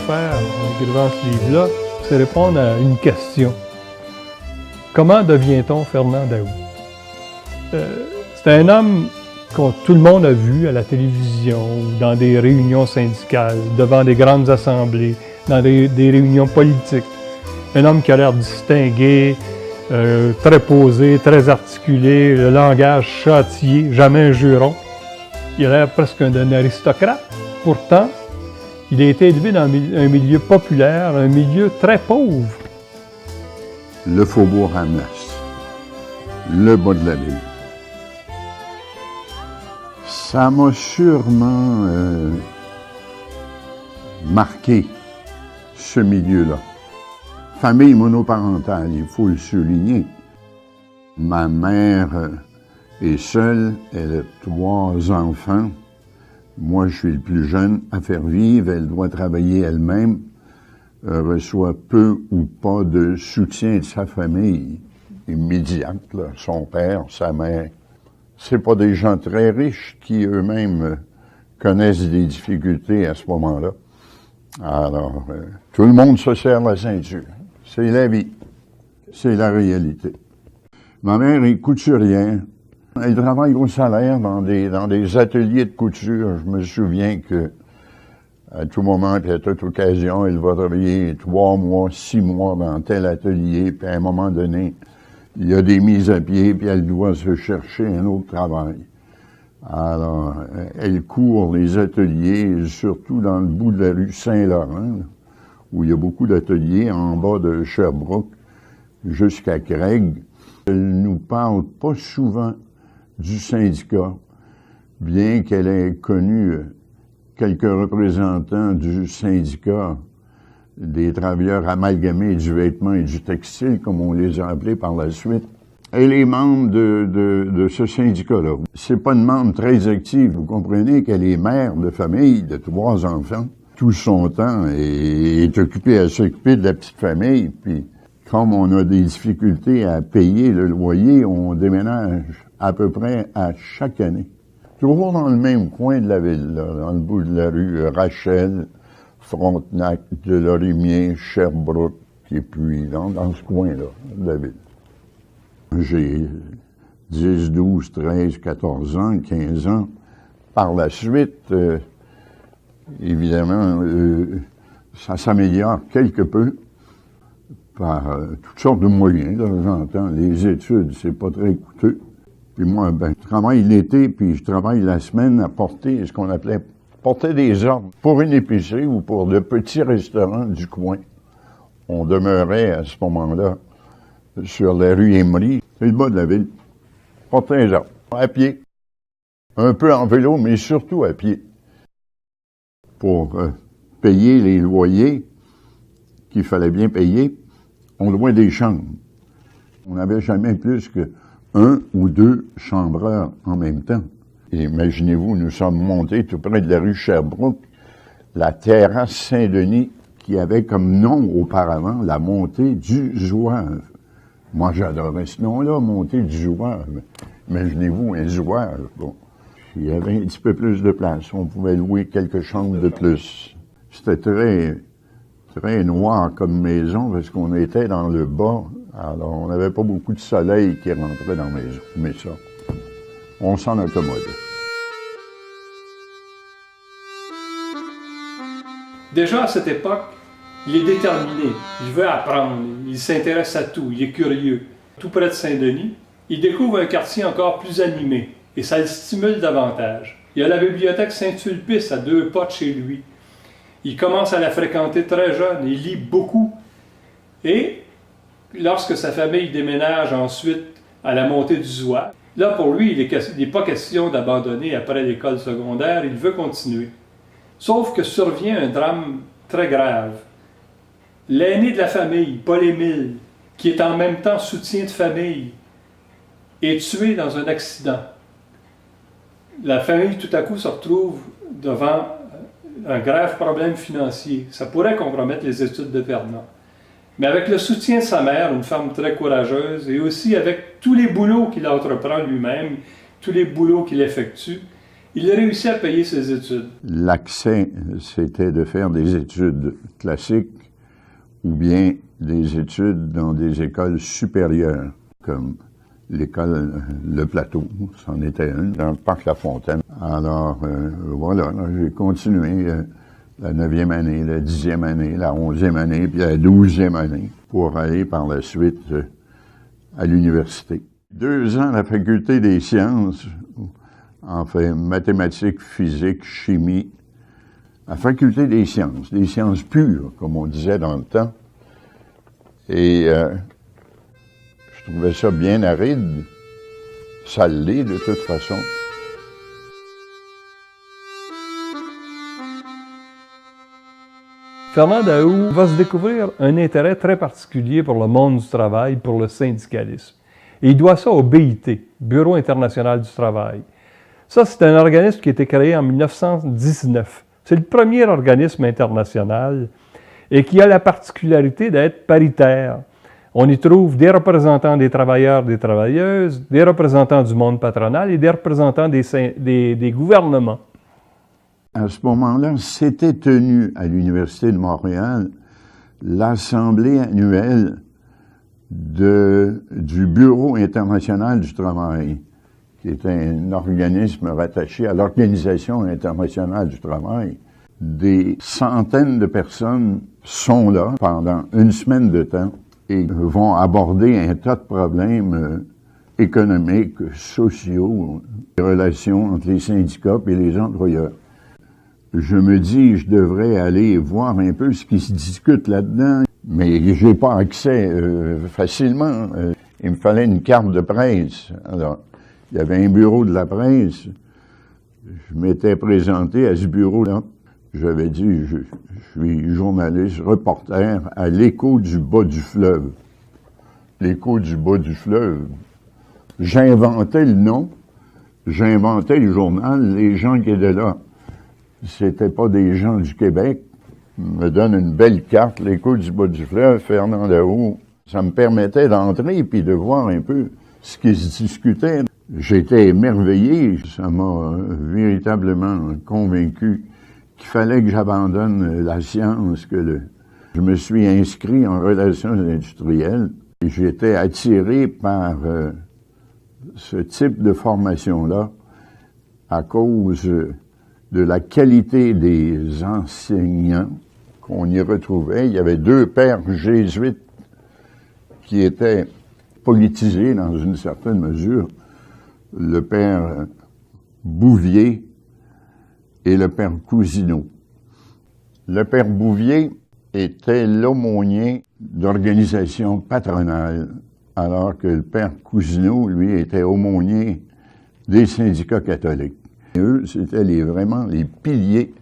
faire en écrivant ce livre-là, c'est répondre à une question. Comment devient-on Fernand Daoust? C'est un homme que tout le monde a vu à la télévision, ou dans des réunions syndicales, devant des grandes assemblées, dans des réunions politiques. Un homme qui a l'air distingué, très posé, très articulé, le langage châtié, jamais un juron. Il a l'air presque d'un aristocrate. Pourtant, il a été élevé dans un milieu populaire, un milieu très pauvre. Le faubourg Ramlas, le bas de la ville. Ça m'a sûrement marqué, ce milieu-là. Famille monoparentale, il faut le souligner. Ma mère est seule, elle a 3 enfants. Moi, je suis le plus jeune à faire vivre, elle doit travailler elle-même, reçoit peu ou pas de soutien de sa famille immédiate, là, son père, sa mère. C'est pas des gens très riches qui eux-mêmes connaissent des difficultés à ce moment-là. Alors, tout le monde se serre la ceinture. C'est la vie. C'est la réalité. Ma mère est couturière. Elle travaille au salaire dans des ateliers de couture. Je me souviens que à tout moment, puis à toute occasion, elle va travailler 3 mois, 6 mois dans tel atelier, puis à un moment donné, il y a des mises à pied, puis elle doit se chercher un autre travail. Alors, elle court les ateliers, surtout dans le bout de la rue Saint-Laurent, où il y a beaucoup d'ateliers en bas de Sherbrooke jusqu'à Craig. Elle nous parle pas souvent du syndicat, bien qu'elle ait connu quelques représentants du syndicat des travailleurs amalgamés du vêtement et du textile, comme on les a appelés par la suite. Elle est membre de ce syndicat-là. C'est pas une membre très active. Vous comprenez qu'elle est mère de famille de 3 enfants. Tout son temps est occupée à s'occuper de la petite famille. Puis, comme on a des difficultés à payer le loyer, on déménage à peu près à chaque année. Toujours dans le même coin de la ville, là, dans le bout de la rue Rachel, Frontenac, Delorimier, Sherbrooke, et puis dans ce coin-là de la ville. J'ai 10, 12, 13, 14 ans, 15 ans. Par la suite, évidemment, ça s'améliore quelque peu par toutes sortes de moyens. Là, j'entends, les études, c'est pas très coûteux. Puis moi, je travaille l'été, puis je travaille la semaine à porter ce qu'on appelait porter des ordres pour une épicerie ou pour de petits restaurants du coin. On demeurait à ce moment-là sur la rue Emery, c'est le bas de la ville. Porter des ordres, à pied. Un peu en vélo, mais surtout à pied. Pour payer les loyers qu'il fallait bien payer, on louait des chambres. On n'avait jamais plus que 1 ou 2 chambreurs en même temps. Et imaginez-vous, nous sommes montés tout près de la rue Sherbrooke, la terrasse Saint-Denis, qui avait comme nom auparavant la montée du Zouave. Moi, j'adorais ce nom-là, montée du Zouave. Imaginez-vous, un Zouave. Bon, il y avait un petit peu plus de place. On pouvait louer quelques chambres de plus. C'était très noir comme maison, parce qu'on était dans le bas. Alors, on n'avait pas beaucoup de soleil qui rentrait dans la maison. Mais ça, on s'en accommodait. Déjà à cette époque, il est déterminé, il veut apprendre, il s'intéresse à tout, il est curieux. Tout près de Saint-Denis, il découvre un quartier encore plus animé et ça le stimule davantage. Il y a la bibliothèque Saint-Sulpice à 2 pas de chez lui. Il commence à la fréquenter très jeune, il lit beaucoup. Et lorsque sa famille déménage ensuite à la montée du Zouave, là pour lui, il n'est pas question d'abandonner après l'école secondaire, il veut continuer. Sauf que survient un drame très grave. L'aîné de la famille, Paul-Émile, qui est en même temps soutien de famille, est tué dans un accident. La famille, tout à coup, se retrouve devant un grave problème financier. Ça pourrait compromettre les études de Fernand. Mais avec le soutien de sa mère, une femme très courageuse, et aussi avec tous les boulots qu'il entreprend lui-même, tous les boulots qu'il effectue, Il a réussi à payer ses études. L'accès, c'était de faire des études classiques ou bien des études dans des écoles supérieures, comme l'école Le Plateau, c'en était une, dans le parc La Fontaine. Alors, voilà, j'ai continué la 9e année, la 10e année, la 11e année, puis la 12e année, pour aller par la suite à l'université. 2 ans à la faculté des sciences, enfin, mathématiques, physique, chimie, la faculté des sciences pures, comme on disait dans le temps. Et je trouvais ça bien aride. Ça l'est, de toute façon. Fernand Daou va se découvrir un intérêt très particulier pour le monde du travail, pour le syndicalisme. Et il doit ça au BIT, Bureau international du travail. Ça, c'est un organisme qui a été créé en 1919. C'est le premier organisme international et qui a la particularité d'être paritaire. On y trouve des représentants des travailleurs, des travailleuses, des représentants du monde patronal et des représentants des gouvernements. À ce moment-là, s'était tenue à l'Université de Montréal l'Assemblée annuelle du Bureau international du travail, qui est un organisme rattaché à l'Organisation internationale du travail. Des centaines de personnes sont là pendant une semaine de temps et vont aborder un tas de problèmes économiques, sociaux, les relations entre les syndicats et les employeurs. Je me dis, je devrais aller voir un peu ce qui se discute là-dedans, mais j'ai pas accès facilement. Il me fallait une carte de presse. Alors, il y avait un bureau de la presse. Je m'étais présenté à ce bureau-là. J'avais dit, je suis journaliste, reporter à l'Écho du bas du fleuve. L'Écho du bas du fleuve. J'inventais le nom, j'inventais le journal, les gens qui étaient là. C'était pas des gens du Québec. Ils me donnent une belle carte, l'Écho du bas du fleuve, Fernand Daou. Ça me permettait d'entrer puis de voir un peu ce qui se discutait. J'étais émerveillé. Ça m'a véritablement convaincu qu'il fallait que j'abandonne la science, je me suis inscrit en relations industrielles et j'étais attiré par ce type de formation-là à cause de la qualité des enseignants qu'on y retrouvait. Il y avait 2 pères jésuites qui étaient politisés dans une certaine mesure, le père Bouvier et le père Cousineau. Le père Bouvier était l'aumônier d'organisations patronales, alors que le père Cousineau, lui, était aumônier des syndicats catholiques. Et eux, c'était vraiment les piliers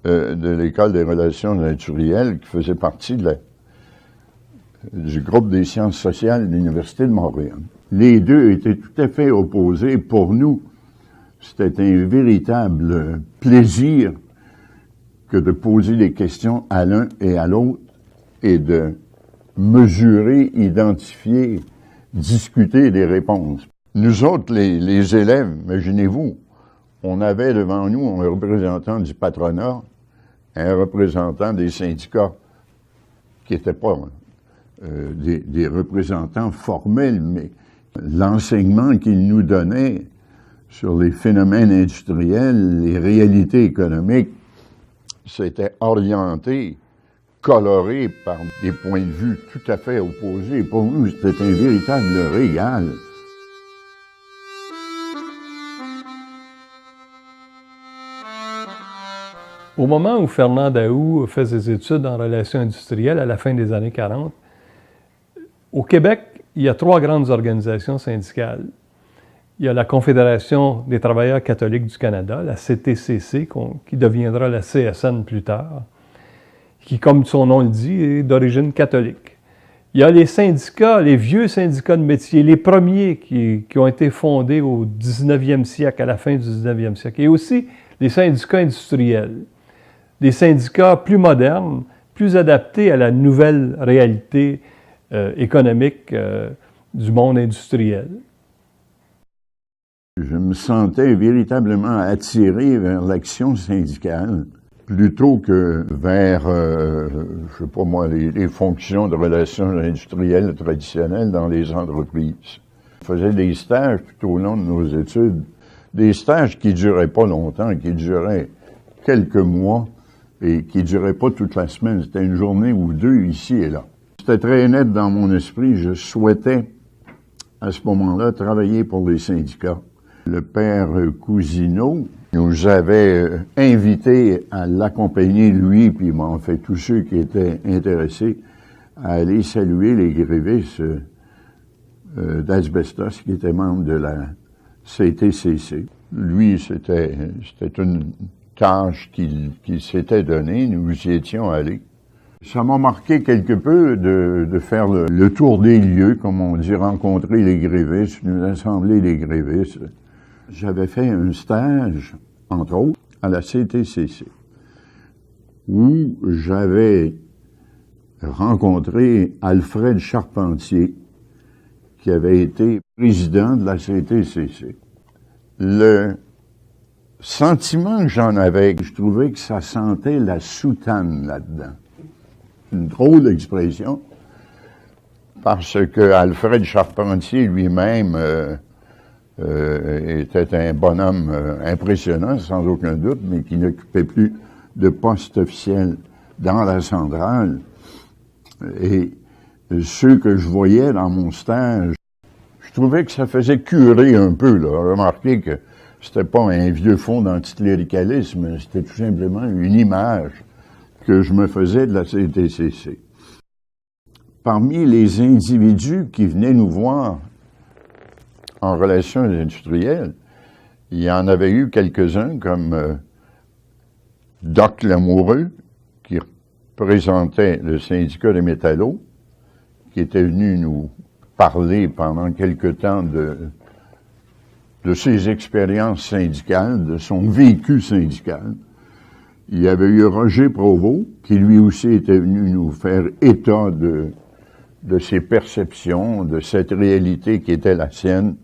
de l'École des relations naturelles qui faisait partie du groupe des sciences sociales de l'Université de Montréal. Les deux étaient tout à fait opposés. Pour nous, c'était un véritable plaisir que de poser des questions à l'un et à l'autre et de mesurer, identifier, discuter des réponses. Nous autres, les élèves, imaginez-vous, on avait devant nous un représentant du patronat, un représentant des syndicats, qui n'étaient pas des représentants formels, mais l'enseignement qu'ils nous donnaient sur les phénomènes industriels, les réalités économiques, c'était orienté, coloré par des points de vue tout à fait opposés. Pour nous, c'était un véritable régal. Au moment où Fernand Daou fait ses études en relations industrielles à la fin des années 40, au Québec, il y a 3 grandes organisations syndicales. Il y a la Confédération des travailleurs catholiques du Canada, la CTCC, qui deviendra la CSN plus tard, qui, comme son nom le dit, est d'origine catholique. Il y a les syndicats, les vieux syndicats de métier, les premiers qui ont été fondés au 19e siècle, à la fin du 19e siècle, et aussi les syndicats industriels. Des syndicats plus modernes, plus adaptés à la nouvelle réalité économique du monde industriel. Je me sentais véritablement attiré vers l'action syndicale plutôt que vers, je sais pas moi, les fonctions de relations industrielles traditionnelles dans les entreprises. On faisait des stages tout au long de nos études, des stages qui duraient pas longtemps, qui duraient quelques mois et qui duraient pas toute la semaine. C'était une journée ou deux ici et là. C'était très net dans mon esprit. Je souhaitais, à ce moment-là, travailler pour les syndicats. Le père Cousineau nous avait invités à l'accompagner, lui, puis en fait tous ceux qui étaient intéressés, à aller saluer les grévistes d'Asbestos qui étaient membres de la CTCC. Lui, c'était une tâche qu'il s'était donnée, nous y étions allés. Ça m'a marqué quelque peu de faire le tour des lieux, comme on dit, rencontrer les grévistes, nous assembler les grévistes. J'avais fait un stage, entre autres, à la CTCC, où j'avais rencontré Alfred Charpentier, qui avait été président de la CTCC. Le sentiment que j'en avais, je trouvais que ça sentait la soutane là-dedans. Une drôle d'expression, parce que Alfred Charpentier lui-même était un bonhomme impressionnant, sans aucun doute, mais qui n'occupait plus de poste officiel dans la centrale. Et ceux que je voyais dans mon stage, je trouvais que ça faisait curer un peu, là. Remarquez que c'était pas un vieux fond d'anticléricalisme, c'était tout simplement une image que je me faisais de la CTCC. Parmi les individus qui venaient nous voir en relations industrielles, il y en avait eu quelques-uns comme Doc Lamoureux, qui représentait le syndicat des métallos, qui était venu nous parler pendant quelque temps de ses expériences syndicales, de son vécu syndical. Il y avait eu Roger Provost, qui lui aussi était venu nous faire état de ses perceptions, de cette réalité qui était la sienne.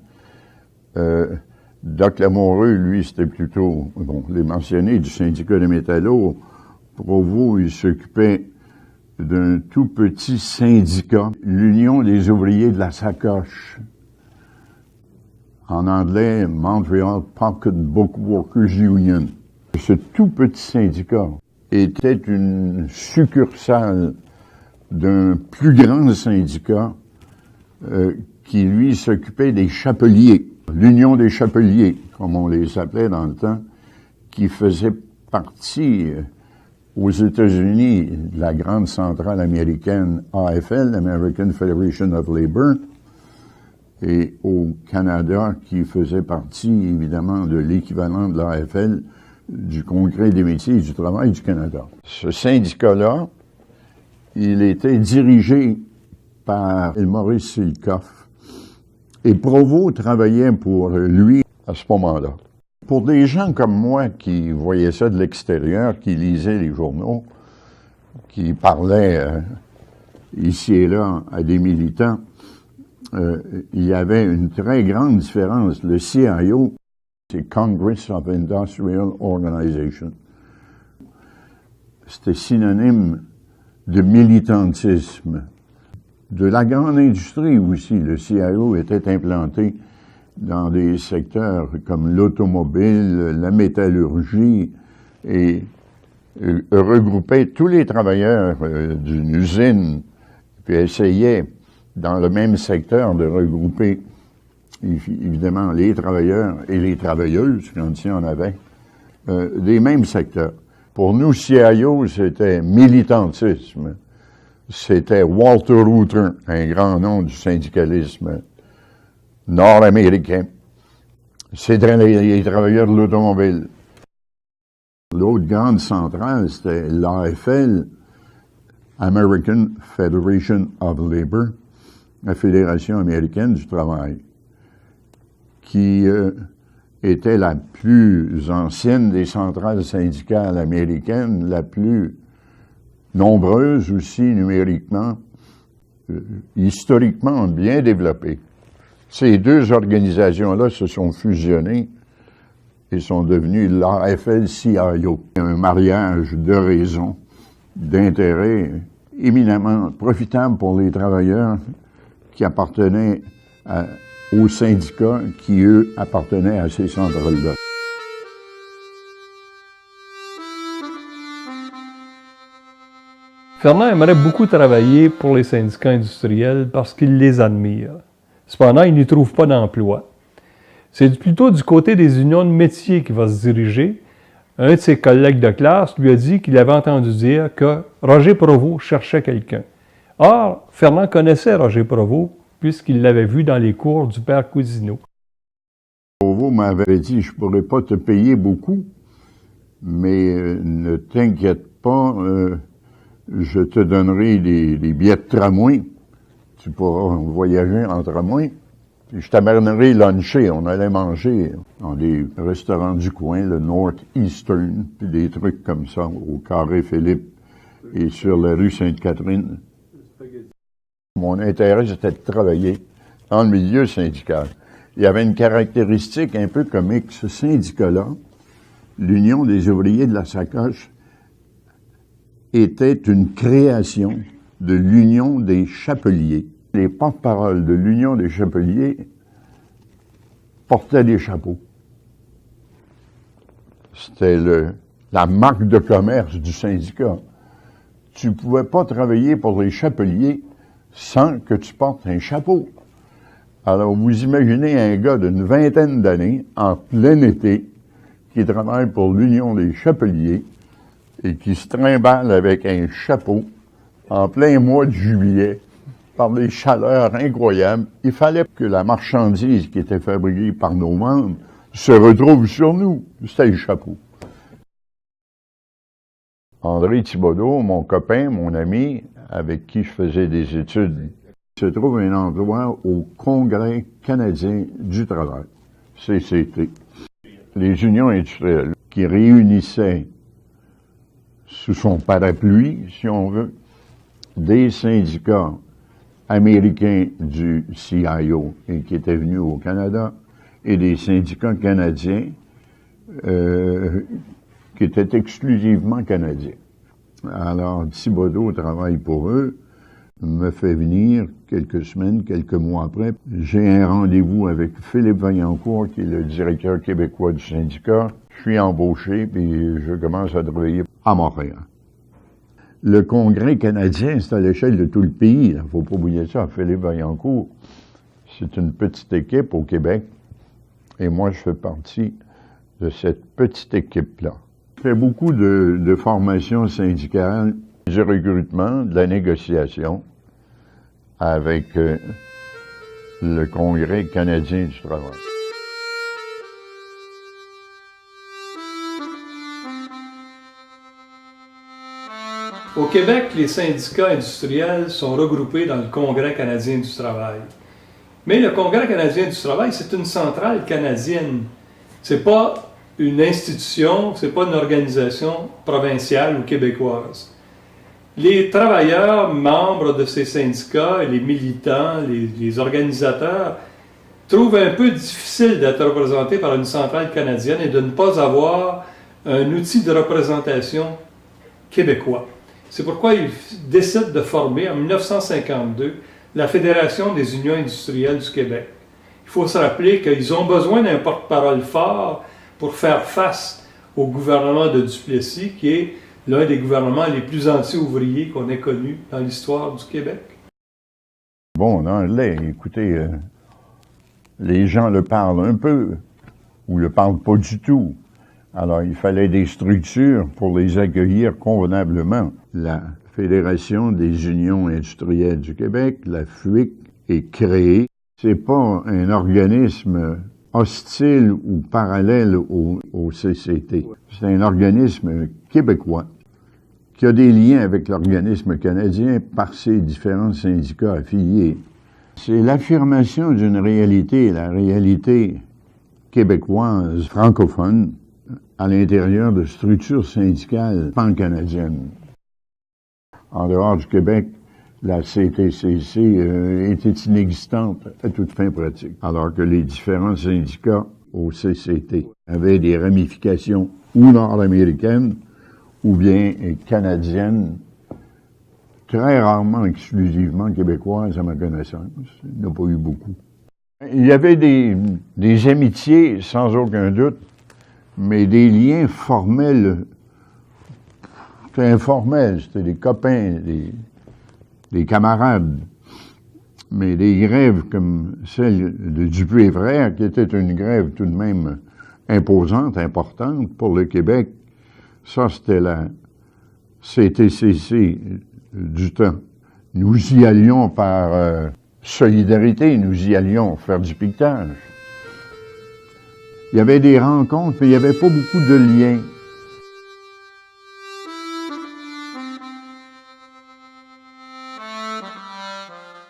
Doc Lamoureux, lui, c'était plutôt, bon, les mentionnés du syndicat des métallos. Provost, il s'occupait d'un tout petit syndicat, l'Union des ouvriers de la sacoche. En anglais, Montreal Pocketbook Workers Union. Ce tout petit syndicat était une succursale d'un plus grand syndicat qui, lui, s'occupait des chapeliers. L'Union des chapeliers, comme on les appelait dans le temps, qui faisait partie aux États-Unis de la grande centrale américaine AFL, American Federation of Labor, et au Canada, qui faisait partie, évidemment, de l'équivalent de l'AFL, du Congrès des métiers et du travail du Canada. Ce syndicat-là, il était dirigé par Maurice Silkoff, et Provost travaillait pour lui à ce moment-là. Pour des gens comme moi qui voyaient ça de l'extérieur, qui lisaient les journaux, qui parlaient ici et là à des militants, il y avait une très grande différence. Le CIO, c'est Congress of Industrial Organization. C'était synonyme de militantisme. De la grande industrie aussi, le CIO était implanté dans des secteurs comme l'automobile, la métallurgie, et regroupait tous les travailleurs d'une usine, puis essayait, dans le même secteur, de regrouper, évidemment, les travailleurs et les travailleuses, quand il y en avait, des mêmes secteurs. Pour nous, CIO, c'était militantisme. C'était Walter Reuther, un grand nom du syndicalisme nord-américain. C'était les travailleurs de l'automobile. L'autre grande centrale, c'était l'AFL, American Federation of Labor, la Fédération américaine du travail, qui était la plus ancienne des centrales syndicales américaines, la plus nombreuse aussi numériquement, historiquement bien développée. Ces deux organisations-là se sont fusionnées et sont devenues l'AFL-CIO. Un mariage de raisons, d'intérêts éminemment profitables pour les travailleurs qui appartenaient aux syndicats qui, eux, appartenaient à ces centrales-là. Fernand aimerait beaucoup travailler pour les syndicats industriels parce qu'il les admire. Cependant, il n'y trouve pas d'emploi. C'est plutôt du côté des unions de métiers qu'il va se diriger. Un de ses collègues de classe lui a dit qu'il avait entendu dire que Roger Provost cherchait quelqu'un. Or, Fernand connaissait Roger Provost puisqu'il l'avait vu dans les cours du père Cousineau. Provost m'avait dit « Je ne pourrais pas te payer beaucoup, mais ne t'inquiète pas, je te donnerai des billets de tramway. Tu pourras voyager en tramway. Puis je t'amènerai luncher. On allait manger dans des restaurants du coin, le Northeastern, puis des trucs comme ça, au Carré Philippe et sur la rue Sainte-Catherine. Mon intérêt, c'était de travailler dans le milieu syndical. Il y avait une caractéristique un peu comique. Ce syndicat-là, l'Union des ouvriers de la Sacoche, était une création de l'Union des chapeliers. Les porte-paroles de l'Union des chapeliers portaient des chapeaux. C'était la marque de commerce du syndicat. Tu ne pouvais pas travailler pour les chapeliers sans que tu portes un chapeau. Alors, vous imaginez un gars d'une vingtaine d'années, en plein été, qui travaille pour l'Union des chapeliers et qui se trimballe avec un chapeau en plein mois de juillet, par des chaleurs incroyables. Il fallait que la marchandise qui était fabriquée par nos membres se retrouve sur nous. C'était le chapeau. André Thibodeau, mon copain, mon ami, avec qui je faisais des études, se trouve un endroit au Congrès canadien du travail, CCT. Les unions industrielles qui réunissaient sous son parapluie, si on veut, des syndicats américains du CIO et qui étaient venus au Canada et des syndicats canadiens qui étaient exclusivement canadiens. Alors, Thibodeau travaille pour eux, me fait venir quelques semaines, quelques mois après. J'ai un rendez-vous avec Philippe Vaillancourt, qui est le directeur québécois du syndicat. Je suis embauché, puis je commence à travailler à Montréal. Le Congrès canadien, c'est à l'échelle de tout le pays. Il ne faut pas oublier ça. Philippe Vaillancourt, c'est une petite équipe au Québec. Et moi, je fais partie de cette petite équipe-là. Je fais beaucoup de formations syndicales, du recrutement, de la négociation avec le Congrès canadien du travail. Au Québec, les syndicats industriels sont regroupés dans le Congrès canadien du travail. Mais le Congrès canadien du travail, c'est une centrale canadienne. C'est pas une institution, c'est pas une organisation provinciale ou québécoise. Les travailleurs membres de ces syndicats, les militants, les organisateurs, trouvent un peu difficile d'être représentés par une centrale canadienne et de ne pas avoir un outil de représentation québécois. C'est pourquoi ils décident de former, en 1952, la Fédération des unions industrielles du Québec. Il faut se rappeler qu'ils ont besoin d'un porte-parole fort pour faire face au gouvernement de Duplessis, qui est l'un des gouvernements les plus anti-ouvriers qu'on ait connus dans l'histoire du Québec. Bon, en anglais, écoutez, les gens le parlent un peu, ou le parlent pas du tout. Alors, il fallait des structures pour les accueillir convenablement. La Fédération des unions industrielles du Québec, la FUIC, est créée. C'est pas un organisme hostile ou parallèle au CCT. C'est un organisme québécois qui a des liens avec l'organisme canadien par ses différents syndicats affiliés. C'est l'affirmation d'une réalité, la réalité québécoise francophone, à l'intérieur de structures syndicales pan-canadiennes. En dehors du Québec, La CTCC était inexistante à toute fin pratique, alors que les différents syndicats au CCT avaient des ramifications ou nord-américaines ou bien canadiennes, très rarement exclusivement québécoises à ma connaissance. Il n'y en a pas eu beaucoup. Il y avait des amitiés, sans aucun doute, mais des liens formels. C'était informel, c'était des copains, des camarades. Mais des grèves comme celle de Dupuis et Frères, qui était une grève tout de même imposante, importante pour le Québec, ça c'était la CTCC du temps. Nous y allions par solidarité, nous y allions faire du piquetage. Il y avait des rencontres, mais il n'y avait pas beaucoup de liens.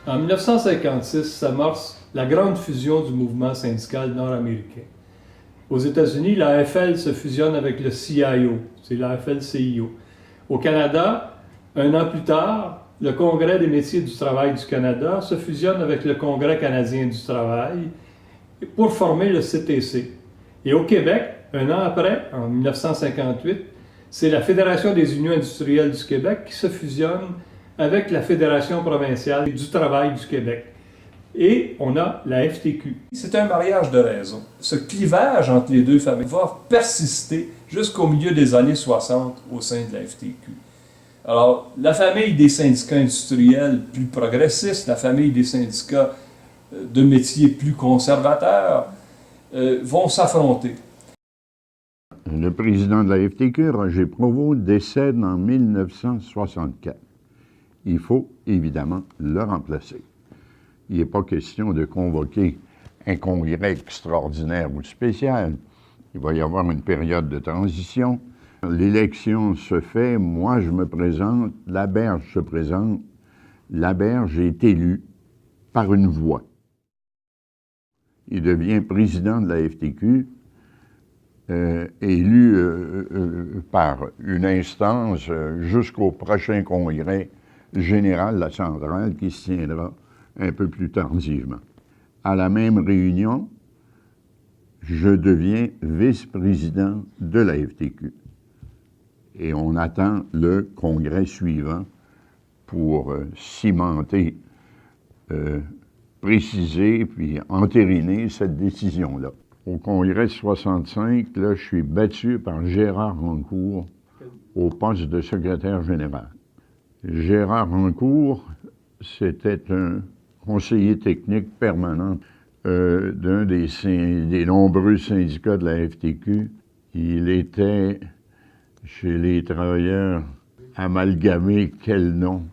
En 1956 s'amorce la grande fusion du mouvement syndical nord-américain. Aux États-Unis, la AFL se fusionne avec le CIO, c'est la AFL-CIO. Au Canada, un an plus tard, le Congrès des métiers du travail du Canada se fusionne avec le Congrès canadien du travail pour former le CTC. Et au Québec, un an après, en 1958, c'est la Fédération des unions industrielles du Québec qui se fusionne avec la Fédération provinciale du travail du Québec. Et on a la FTQ. C'est un mariage de raisons. Ce clivage entre les deux familles va persister jusqu'au milieu des années 60 au sein de la FTQ. Alors, la famille des syndicats industriels plus progressistes, la famille des syndicats de métiers plus conservateurs vont s'affronter. Le président de la FTQ, Roger Provost, décède en 1964. Il faut évidemment le remplacer. Il n'est pas question de convoquer un congrès extraordinaire ou spécial. Il va y avoir une période de transition. L'élection se fait, moi je me présente, Laberge se présente. Laberge est élu par une voix. Il devient président de la FTQ, élu par une instance jusqu'au prochain congrès général de la centrale qui se tiendra un peu plus tardivement. À la même réunion, je deviens vice-président de la FTQ. Et on attend le congrès suivant pour cimenter, préciser puis entériner cette décision-là. Au congrès 65, là, je suis battu par Gérard Rancourt au poste de secrétaire général. Gérard Rancourt, c'était un conseiller technique permanent d'un des nombreux syndicats de la FTQ. Il était, chez les travailleurs, amalgamé, quel nom?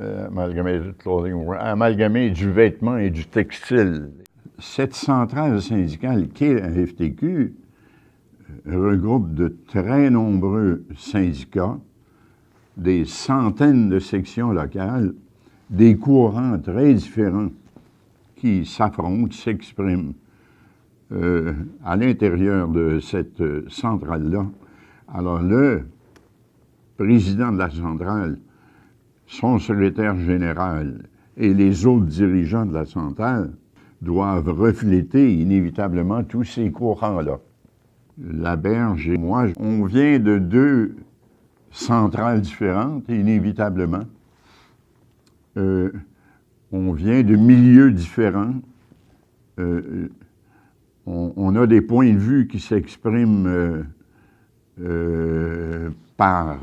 Amalgamé du vêtement et du textile. Cette centrale syndicale qu'est la FTQ regroupe de très nombreux syndicats, des centaines de sections locales, des courants très différents qui s'affrontent, s'expriment à l'intérieur de cette centrale-là. Alors, le président de la centrale, son secrétaire général et les autres dirigeants de la centrale doivent refléter inévitablement tous ces courants-là. Laberge et moi, on vient de deux centrales différentes, inévitablement. On vient de milieux différents. On a des points de vue qui s'expriment par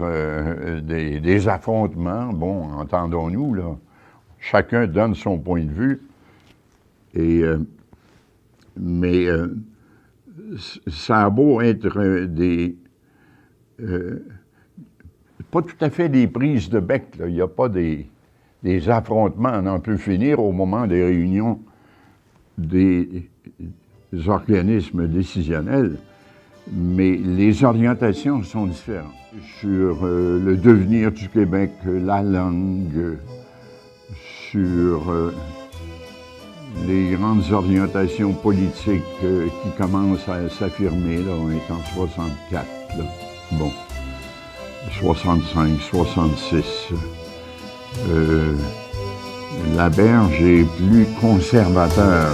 des affrontements. Bon, entendons-nous, là. Chacun donne son point de vue. Mais ça a beau être pas tout à fait des prises de bec, là. Il n'y a pas des affrontements à n'en plus finir au moment des réunions des organismes décisionnels, mais les orientations sont différentes. Sur le devenir du Québec, la langue, sur les grandes orientations politiques qui commencent à s'affirmer, là, on est en 64, là. Bon, 65, 66. La Berge est plus conservateur.